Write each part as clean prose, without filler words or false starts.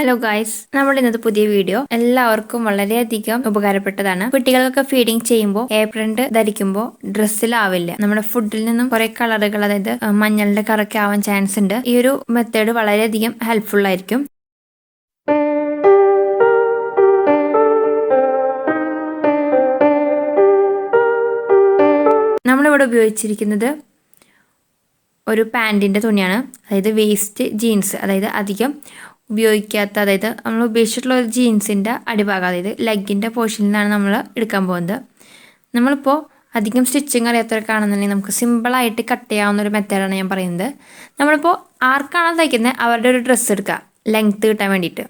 Hello guys, നമ്മുടെ ഇന്നത്തെ പുതിയ വീഡിയോ എല്ലാവർക്കും വളരെയധികം ഉപകാരപ്പെട്ടതാണ്. കുട്ടികൾക്ക് ഫീഡിങ് ചെയ്യുമ്പോൾ ഏപ്രൺ ധരിക്കുമ്പോൾ ഡ്രസ്സിലാവില്ല. നമ്മുടെ ഫുഡിൽ നിന്നും കുറെ കളറുകൾ, അതായത് മഞ്ഞളുടെ കറൊക്കെ ആവാൻ ചാൻസ് ഉണ്ട്. ഈ ഒരു മെത്തേഡ് വളരെയധികം ഹെൽപ്ഫുൾ ആയിരിക്കും. നമ്മളിവിടെ ഉപയോഗിച്ചിരിക്കുന്നത് ഒരു പാൻറ്റിൻ്റെ തുണിയാണ്, അതായത് വേസ്റ്റ് ജീൻസ്, അതായത് അധികം ഉപയോഗിക്കാത്ത, അതായത് നമ്മൾ ഉപയോഗിച്ചിട്ടുള്ള ഒരു ജീൻസിൻ്റെ അടിഭാഗം, അതായത് ലെഗിൻ്റെ പോർഷനിൽ നിന്നാണ് നമ്മൾ എടുക്കാൻ പോകുന്നത്. നമ്മളിപ്പോൾ അധികം സ്റ്റിച്ചിങ് അറിയാത്തവർക്കാണെന്നുണ്ടെങ്കിൽ നമുക്ക് സിമ്പിളായിട്ട് കട്ട് ചെയ്യാവുന്ന ഒരു മെത്തേഡാണ് ഞാൻ പറയുന്നത്. നമ്മളിപ്പോൾ ആർക്കാണോ തയ്ക്കുന്നത് അവരുടെ ഒരു ഡ്രസ്സ് എടുക്കുക, ലെങ്ത്ത് കിട്ടാൻ വേണ്ടിയിട്ട്,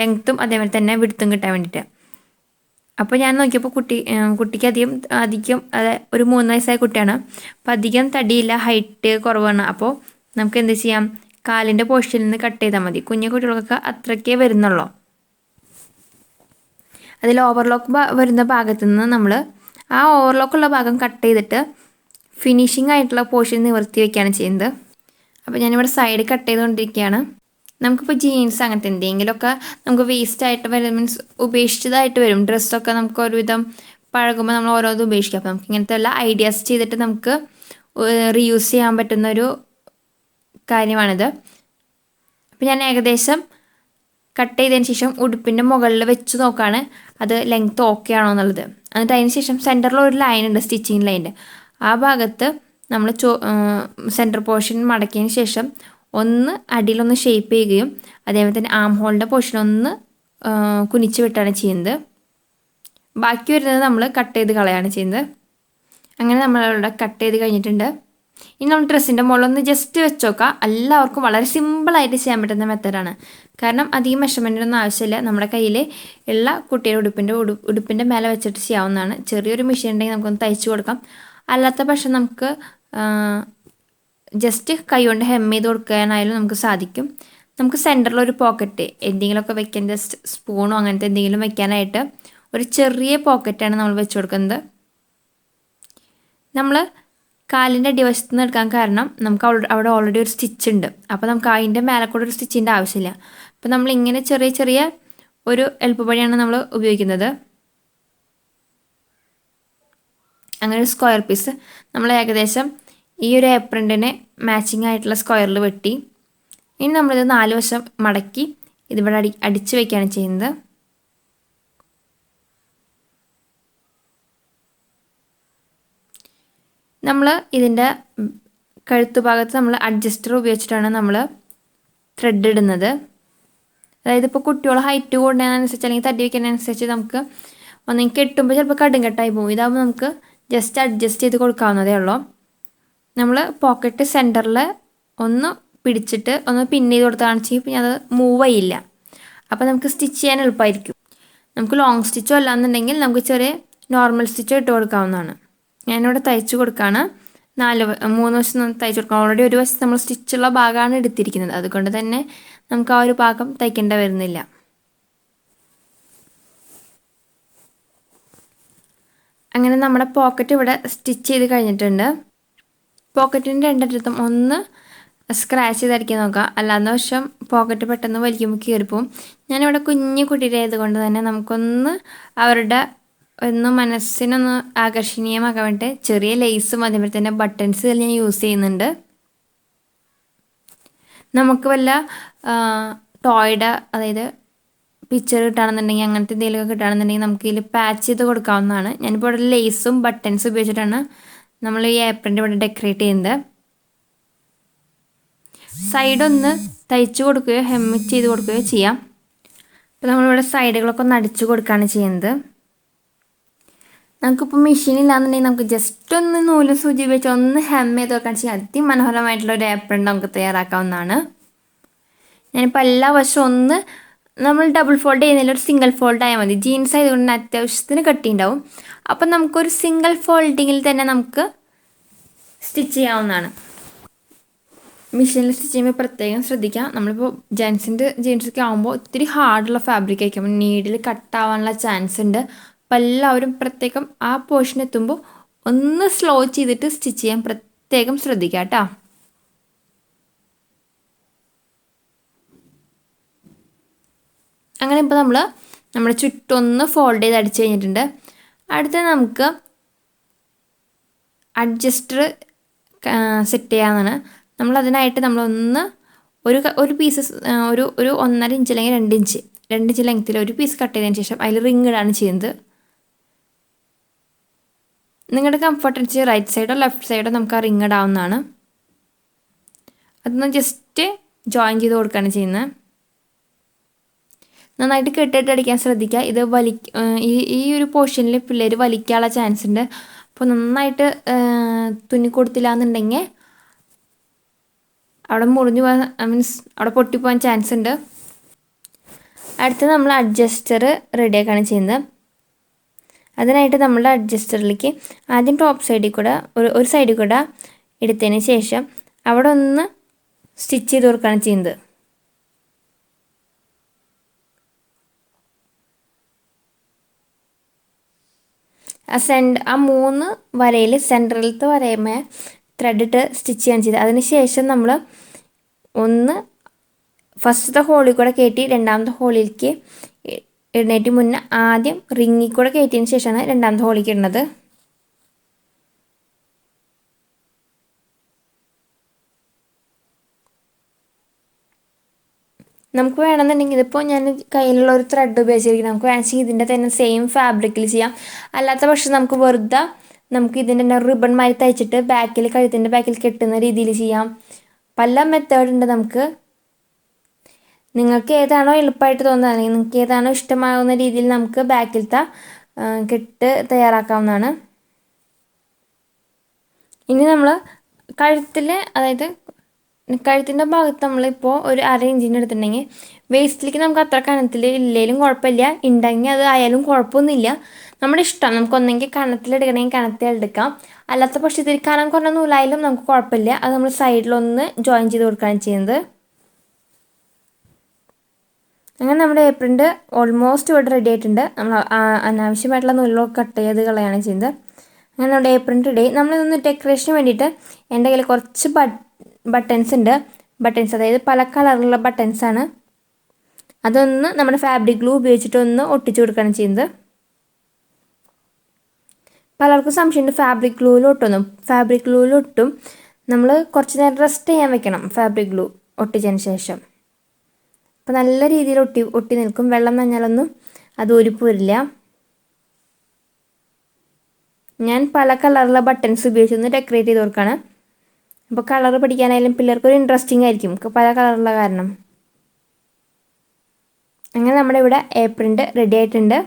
ലെങ്ത്തും അതേപോലെ തന്നെ വിഡ്ത്തും കിട്ടാൻ വേണ്ടിയിട്ട്. അപ്പോൾ ഞാൻ നോക്കിയപ്പോൾ കുട്ടിക്ക് അധികം അതായത് ഒരു 3 വയസ്സായ കുട്ടിയാണ്. അപ്പോൾ അധികം തടിയില്ല, ഹൈറ്റ് കുറവാണ്. അപ്പോൾ നമുക്ക് എന്ത് ചെയ്യാം, കാലിൻ്റെ പോർഷനിൽ നിന്ന് കട്ട് ചെയ്താൽ മതി. കുഞ്ഞു കുട്ടികൾക്ക് അത്രയ്ക്കേ വരുന്നുള്ളൂ. അതിൽ ഓവർലോക്ക് വരുന്ന ഭാഗത്തു നിന്ന് നമ്മൾ ആ ഓവർലോക്കുള്ള ഭാഗം കട്ട് ചെയ്തിട്ട് ഫിനിഷിംഗ് ആയിട്ടുള്ള പോർഷൻ നിവർത്തി വയ്ക്കുകയാണ് ചെയ്യുന്നത്. അപ്പോൾ ഞാനിവിടെ സൈഡ് കട്ട് ചെയ്തുകൊണ്ടിരിക്കുകയാണ്. നമുക്കിപ്പോൾ ജീൻസ് അങ്ങനത്തെ എന്തെങ്കിലുമൊക്കെ നമുക്ക് വേസ്റ്റ് ആയിട്ട് വരും, മീൻസ് ഉപേക്ഷിച്ചതായിട്ട് വരും. ഡ്രസ്സൊക്കെ നമുക്ക് ഒരുവിധം പഴകുമ്പോൾ നമ്മൾ ഓരോന്നും ഉപേക്ഷിക്കാം. അപ്പോൾ നമുക്ക് ഇങ്ങനത്തെ എല്ലാ ഐഡിയാസ് ചെയ്തിട്ട് നമുക്ക് റീയൂസ് ചെയ്യാൻ പറ്റുന്നൊരു കാര്യമാണിത്. അപ്പോൾ ഞാൻ ഏകദേശം കട്ട് ചെയ്തതിന് ശേഷം ഉടുപ്പിൻ്റെ മുകളിൽ വെച്ച് നോക്കുകയാണ് അത് ലെങ്ത്ത് ഓക്കെ ആണോ എന്നുള്ളത്. എന്നിട്ട് അതിന് ശേഷം സെൻറ്ററിൽ ഒരു ലൈൻ ഉണ്ട്, സ്റ്റിച്ചിങ് ലൈൻ്റെ. ആ ഭാഗത്ത് നമ്മൾ സെൻറ്റർ പോർഷൻ മടക്കിയതിന് ശേഷം ഒന്ന് അടിയിലൊന്ന് ഷേപ്പ് ചെയ്യുകയും അതേപോലെ തന്നെ ആം ഹോളിൻ്റെ പോർഷൻ ഒന്ന് കുനിച്ച് വിട്ടാണ് ചെയ്യുന്നത്. ബാക്കി വരുന്നത് നമ്മൾ കട്ട് ചെയ്ത് കളയാണ് ചെയ്യുന്നത്. അങ്ങനെ നമ്മളിവിടെ കട്ട് ചെയ്ത് കഴിഞ്ഞിട്ടുണ്ട്. ഇനി നമ്മൾ ഡ്രസ്സിൻ്റെ മുകളിലൊന്ന് ജസ്റ്റ് വെച്ച് നോക്കാം. എല്ലാവർക്കും വളരെ സിമ്പിളായിട്ട് ചെയ്യാൻ പറ്റുന്ന മെത്തേഡാണ്. കാരണം അധികം മെഷർമെൻറ്റിനൊന്നും ആവശ്യമില്ല. നമ്മുടെ കയ്യിൽ ഉള്ള കുട്ടിയുടെ ഉടുപ്പിൻ്റെ മേലെ വെച്ചിട്ട് ചെയ്യാവുന്നതാണ്. ചെറിയൊരു മെഷീൻ ഉണ്ടെങ്കിൽ നമുക്കൊന്ന് തയ്ച്ചു കൊടുക്കാം. അല്ലാത്ത പക്ഷം നമുക്ക് ജസ്റ്റ് കൈ കൊണ്ട് ഹെം ചെയ്ത് കൊടുക്കാനായാലും നമുക്ക് സാധിക്കും. നമുക്ക് സെൻറ്ററിലൊരു പോക്കറ്റ് എന്തെങ്കിലുമൊക്കെ വെക്കാൻ, ജസ്റ്റ് സ്പൂണോ അങ്ങനത്തെ എന്തെങ്കിലും വെക്കാനായിട്ട് ഒരു ചെറിയ പോക്കറ്റാണ് നമ്മൾ വെച്ച് കൊടുക്കുന്നത്. നമ്മൾ കാലിൻ്റെ അടിവശത്ത് നിന്ന് എടുക്കാൻ കാരണം നമുക്ക് അവിടെ ഓൾറെഡി ഒരു സ്റ്റിച്ച് ഉണ്ട്. അപ്പോൾ നമുക്ക് അതിൻ്റെ മേലെ കൂടെ ഒരു സ്റ്റിച്ചിൻ്റെ ആവശ്യമില്ല. അപ്പോൾ നമ്മളിങ്ങനെ ചെറിയ ചെറിയ ഒരു എളുപ്പവഴിയാണ് നമ്മൾ ഉപയോഗിക്കുന്നത്. അങ്ങനെ ഒരു സ്ക്വയർ പീസ് നമ്മൾ ഏകദേശം ഈ ഒരു ഏപ്രണ്ടിന് മാച്ചിങ് ആയിട്ടുള്ള സ്ക്വയറിൽ വെട്ടി. ഇനി നമ്മളിത് 4 വശം മടക്കി ഇതിവിടെ അടിച്ച് വയ്ക്കുകയാണ് ചെയ്യുന്നത്. നമ്മൾ ഇതിൻ്റെ കഴുത്ത് ഭാഗത്ത് നമ്മൾ അഡ്ജസ്റ്റർ ഉപയോഗിച്ചിട്ടാണ് നമ്മൾ ത്രെഡ് ഇടുന്നത്. അതായത് ഇപ്പോൾ കുട്ടികൾ ഹൈറ്റ് കൂടുന്നതിനനുസരിച്ച് അല്ലെങ്കിൽ തടി വയ്ക്കുന്നതിനനുസരിച്ച് നമുക്ക് ഒന്നെങ്കിൽ കെട്ടുമ്പോൾ ചിലപ്പോൾ കെട്ടായി പോകും. ഇതാകുമ്പോൾ നമുക്ക് ജസ്റ്റ് അഡ്ജസ്റ്റ് ചെയ്ത് കൊടുക്കാവുന്നതേ ഉള്ളൂ. നമ്മൾ പോക്കറ്റ് സെൻറ്ററിൽ ഒന്ന് പിടിച്ചിട്ട് ഒന്ന് പിൻ ചെയ്ത് കൊടുത്താണെന്ന് വെച്ചാൽ പിന്നെ അത് മൂവ് ചെയ്യില്ല. അപ്പോൾ നമുക്ക് സ്റ്റിച്ച് ചെയ്യാൻ എളുപ്പമായിരിക്കും. നമുക്ക് ലോങ് സ്റ്റിച്ചോ അല്ലാന്നുണ്ടെങ്കിൽ നമുക്ക് ചെറിയ നോർമൽ സ്റ്റിച്ചോ ഇട്ട് കൊടുക്കാവുന്നതാണ്. ഞാനിവിടെ തയ്ച്ചു കൊടുക്കുകയാണ്. 3 വശം തയ്ച്ചു കൊടുക്കാം. ഓൾറെഡി ഒരു വശത്ത് നമ്മൾ സ്റ്റിച്ചുള്ള ഭാഗമാണ് എടുത്തിരിക്കുന്നത്. അതുകൊണ്ട് തന്നെ നമുക്ക് ആ ഒരു ഭാഗം തയ്ക്കേണ്ട വരുന്നില്ല. അങ്ങനെ നമ്മുടെ പോക്കറ്റ് ഇവിടെ സ്റ്റിച്ച് ചെയ്ത് കഴിഞ്ഞിട്ടുണ്ട്. പോക്കറ്റിൻ്റെ രണ്ടറ്റത്തും ഒന്ന് സ്ക്രാച്ച് ചെയ്തടിക്കാൻ നോക്കുക. അല്ലാത്ത വശം പോക്കറ്റ് പെട്ടെന്ന് വലിക്കുമ്പോൾ കീറിപ്പോവും. ഞാനിവിടെ കുഞ്ഞു കുട്ടിയുടെ ആയതുകൊണ്ട് തന്നെ നമുക്കൊന്ന് അവരുടെ ഒന്ന് മനസ്സിനൊന്ന് ആകർഷണീയമാക്കാൻ വേണ്ടി ചെറിയ ലേസും അതേപോലെ തന്നെ ബട്ടൺസ് ഞാൻ യൂസ് ചെയ്യുന്നുണ്ട്. നമുക്ക് വല്ല ടോയുടെ, അതായത് പിക്ചർ കിട്ടുകയാണെന്നുണ്ടെങ്കിൽ അങ്ങനത്തെ എന്തെങ്കിലുമൊക്കെ കിട്ടുകയാണെന്നുണ്ടെങ്കിൽ നമുക്ക് ഇതിൽ പാച്ച് ചെയ്ത് കൊടുക്കാവുന്നതാണ്. ഞാനിപ്പോൾ ഇവിടെ ലേസും ബട്ടൺസും ഉപയോഗിച്ചിട്ടാണ് നമ്മൾ ഈ ഏപ്രൻ്റെ ഇവിടെ ഡെക്കറേറ്റ് ചെയ്യുന്നത്. സൈഡൊന്ന് തയ്ച്ചു കൊടുക്കുകയോ ഹെം ചെയ്ത് കൊടുക്കുകയോ ചെയ്യാം. അപ്പോൾ നമ്മളിവിടെ സൈഡുകളൊക്കെ ഒന്ന് അടിച്ചു കൊടുക്കുകയാണ് ചെയ്യുന്നത്. നമുക്കിപ്പോൾ മെഷീൻ ഇല്ലാന്നുണ്ടെങ്കിൽ നമുക്ക് ജസ്റ്റ് ഒന്ന് നൂലും സൂചി വെച്ച് ഒന്ന് ഹെം ചെയ്ത് വെക്കാൻ ചെയ്യാം. അതിമനോഹരമായിട്ടുള്ള ഒരു ഏപ്രൺ നമുക്ക് തയ്യാറാക്കാവുന്നതാണ്. ഞാനിപ്പോൾ എല്ലാ വശവും ഒന്ന് നമ്മൾ ഡബിൾ ഫോൾഡ് ചെയ്യുന്നതിൽ ഒരു സിംഗിൾ ഫോൾഡ് ആയാൽ മതി. ജീൻസ് ആയതുകൊണ്ട് അത്യാവശ്യത്തിന് കട്ടിയുണ്ടാവും. അപ്പം നമുക്കൊരു സിംഗിൾ ഫോൾഡിങ്ങിൽ തന്നെ നമുക്ക് സ്റ്റിച്ച് ചെയ്യാവുന്നതാണ്. മെഷീനിൽ സ്റ്റിച്ച് ചെയ്യുമ്പോൾ പ്രത്യേകം ശ്രദ്ധിക്കാം. നമ്മളിപ്പോൾ ജീൻസൊക്കെ ആകുമ്പോൾ ഒത്തിരി ഹാർഡുള്ള ഫാബ്രിക് ആയിരിക്കും, നീഡിൽ കട്ടാവാനുള്ള ചാൻസ് ഉണ്ട്. അപ്പോൾ എല്ലാവരും പ്രത്യേകം ആ പോർഷൻ എത്തുമ്പോൾ ഒന്ന് സ്ലോ ചെയ്തിട്ട് സ്റ്റിച്ച് ചെയ്യാൻ പ്രത്യേകം ശ്രദ്ധിക്കുക കേട്ടോ. അങ്ങനെ ഇപ്പോൾ നമ്മൾ നമ്മുടെ ചുറ്റൊന്ന് ഫോൾഡ് ചെയ്ത് അടിച്ച് കഴിഞ്ഞിട്ടുണ്ട്. അടുത്ത നമുക്ക് അഡ്ജസ്റ്റർ സെറ്റ് ചെയ്യാവുന്നതാണ്. നമ്മളതിനായിട്ട് നമ്മളൊന്ന് ഒരു പീസ് ഒരു 1.5 ഇഞ്ച് അല്ലെങ്കിൽ 2 ഇഞ്ച് ലെങ്ത്തിൽ ഒരു പീസ് കട്ട് ചെയ്തതിന് ശേഷം അതിൽ റിങ് ഇടാണ് ചെയ്യുന്നത്. നിങ്ങളുടെ കംഫർട്ട് അനുസരിച്ച് റൈറ്റ് സൈഡോ ലെഫ്റ്റ് സൈഡോ നമുക്ക് ആ റിങ് ഇടാവുന്നതാണ്. അതൊന്ന് ജസ്റ്റ് ജോയിൻ ചെയ്ത് കൊടുക്കുകയാണ് ചെയ്യുന്നത്. നന്നായിട്ട് കെട്ടിട്ട് അടിക്കാൻ ശ്രദ്ധിക്കുക. ഇത് ഈ ഒരു പോർഷനിൽ പിള്ളേർ വലിക്കാനുള്ള ചാൻസ് ഉണ്ട്. അപ്പോൾ നന്നായിട്ട് തുന്നി കൊടുത്തില്ല എന്നുണ്ടെങ്കിൽ അവിടെ മുറിഞ്ഞു പോകാൻ മീൻസ് അവിടെ പൊട്ടിപ്പോകാൻ ചാൻസ് ഉണ്ട്. അടുത്ത് നമ്മൾ അഡ്ജസ്റ്റർ റെഡിയാക്കുകയാണ് ചെയ്യുന്നത്. അതിനായിട്ട് നമ്മൾ അഡ്ജസ്റ്ററിലേക്ക് ആദ്യം ടോപ്പ് സൈഡിൽ കൂടെ ഒരു സൈഡിൽ കൂടെ എടുത്തതിന് ശേഷം അവിടെ ഒന്ന് സ്റ്റിച്ച് ചെയ്ത് കൊടുക്കുകയാണ് ചെയ്യുന്നത്. ആ 3 വരയിൽ സെൻറ്ററിലത്തെ വരയുമേ ത്രെഡ് ഇട്ട് സ്റ്റിച്ച് ചെയ്യാൻ ചെയ്തത്. അതിന് ശേഷം നമ്മൾ ഒന്ന് ഫസ്റ്റത്തെ ഹോളിൽ കൂടെ കയറ്റി രണ്ടാമത്തെ ഹോളിലേക്ക് ഇടുന്നതിന് മുന്നേ ആദ്യം റിങ്ങിൽ കൂടെ കയറ്റിയതിന് ശേഷമാണ് രണ്ടാമത്തെ ഹോളിലേക്ക് ഇടുന്നത്. നമുക്ക് വേണമെന്നുണ്ടെങ്കിൽ ഇതിപ്പോൾ ഞാൻ കയ്യിലുള്ള ഒരു ത്രെഡ് ഉപയോഗിച്ചിരിക്കുന്നത്. നമുക്ക് വേണമെങ്കിൽ ഇതിൻ്റെ തന്നെ സെയിം ഫാബ്രിക്കിൽ ചെയ്യാം. അല്ലാത്ത പക്ഷം നമുക്ക് വെറുതെ നമുക്ക് ഇതിൻ്റെ തന്നെ റിബൺ മാതിരി തയ്ച്ചിട്ട് കഴുത്തിൻ്റെ ബാക്കിൽ കെട്ടുന്ന രീതിയിൽ ചെയ്യാം. പല മെത്തേഡ് ഉണ്ട് നമുക്ക്. നിങ്ങൾക്ക് ഏതാണോ എളുപ്പമായിട്ട് തോന്നുന്നത് അല്ലെങ്കിൽ നിങ്ങൾക്ക് ഏതാണോ ഇഷ്ടമാകുന്ന രീതിയിൽ നമുക്ക് ബാക്കിലത്തെ കെട്ട് തയ്യാറാക്കാവുന്നതാണ്. ഇനി നമ്മൾ കഴുത്തിൻ്റെ ഭാഗത്ത് നമ്മളിപ്പോൾ ഒരു 1/2 ഇഞ്ചിന് എടുത്തിട്ടുണ്ടെങ്കിൽ വേസ്റ്റിലേക്ക് നമുക്ക് അത്ര കനത്തിൽ ഇല്ലെങ്കിലും കുഴപ്പമില്ല, ഉണ്ടെങ്കിൽ അത് ആയാലും കുഴപ്പമൊന്നുമില്ല. നമ്മുടെ ഇഷ്ടം. നമുക്ക് ഒന്നെങ്കിൽ കനത്തിലെടുക്കണമെങ്കിൽ കനത്തിലെടുക്കാം. അല്ലാത്ത പക്ഷേ ഇതിൽ കനം കുറഞ്ഞ നൂലായാലും നമുക്ക് കുഴപ്പമില്ല. അത് നമ്മൾ സൈഡിലൊന്ന് ജോയിൻ ചെയ്ത് കൊടുക്കുകയാണ് ചെയ്യുന്നത്. അങ്ങനെ നമ്മുടെ ഏപ്രിൻ്റെ ഓൾമോസ്റ്റ് ഇവിടെ റെഡി ആയിട്ടുണ്ട്. നമ്മൾ അനാവശ്യമായിട്ടുള്ള നൂലുകളൊക്കെ കട്ട് ചെയ്ത് കളയാണ് ചെയ്യുന്നത്. അങ്ങനെ നമ്മുടെ ഏപ്രിൻ റെഡി. നമ്മളിതൊന്ന് ഡെക്കറേഷന് വേണ്ടിയിട്ട് എൻ്റെ കയ്യിൽ കുറച്ച് ബട്ടൺസ് ഉണ്ട്. അതായത് പല കളറിലുള്ള ബട്ടൺസാണ്. അതൊന്ന് നമ്മുടെ ഫാബ്രിക് ഗ്ലൂ ഉപയോഗിച്ചിട്ടൊന്ന് ഒട്ടിച്ചു കൊടുക്കുകയാണ് ചെയ്യുന്നത്. പലർക്കും സംശയമുണ്ട് ഫാബ്രിക് ഗ്ലൂവിൽ ഒട്ടും. നമ്മൾ കുറച്ച് നേരം റെസ്റ്റ് ചെയ്യാൻ വെക്കണം ഫാബ്രിക് ഗ്ലൂ ഒട്ടിച്ചതിന് ശേഷം. അപ്പോൾ നല്ല രീതിയിൽ ഒട്ടി നിൽക്കും. വെള്ളം നനഞ്ഞാലൊന്നും അത് ഊരിപ്പോരില്ല. ഞാൻ പല കളറുള്ള ബട്ടൺസ് ഉപയോഗിച്ചൊന്ന് ഡെക്കറേറ്റ് ചെയ്ത് കൊടുക്കുകയാണ്. അപ്പോൾ കളർ പഠിക്കാനായാലും പിള്ളേർക്കൊരു ഇൻട്രസ്റ്റിംഗ് ആയിരിക്കും പല കളറുള്ള കാരണം. അങ്ങനെ നമ്മുടെ ഇവിടെ ഏപ്രിൻ്റെ റെഡി ആയിട്ടുണ്ട്.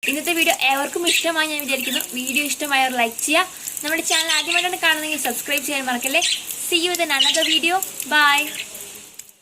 ഇന്നത്തെ വീഡിയോ ഏവർക്കും ഇഷ്ടമായി ഞാൻ വിചാരിക്കുന്നു. വീഡിയോ ഇഷ്ടമായവർ ലൈക്ക് ചെയ്യുക. നമ്മുടെ ചാനൽ ആദ്യമായിട്ടാണ് കാണുന്നതെങ്കിൽ സബ്സ്ക്രൈബ് ചെയ്യാൻ മറക്കല്ലേ. See you in another video. Bye.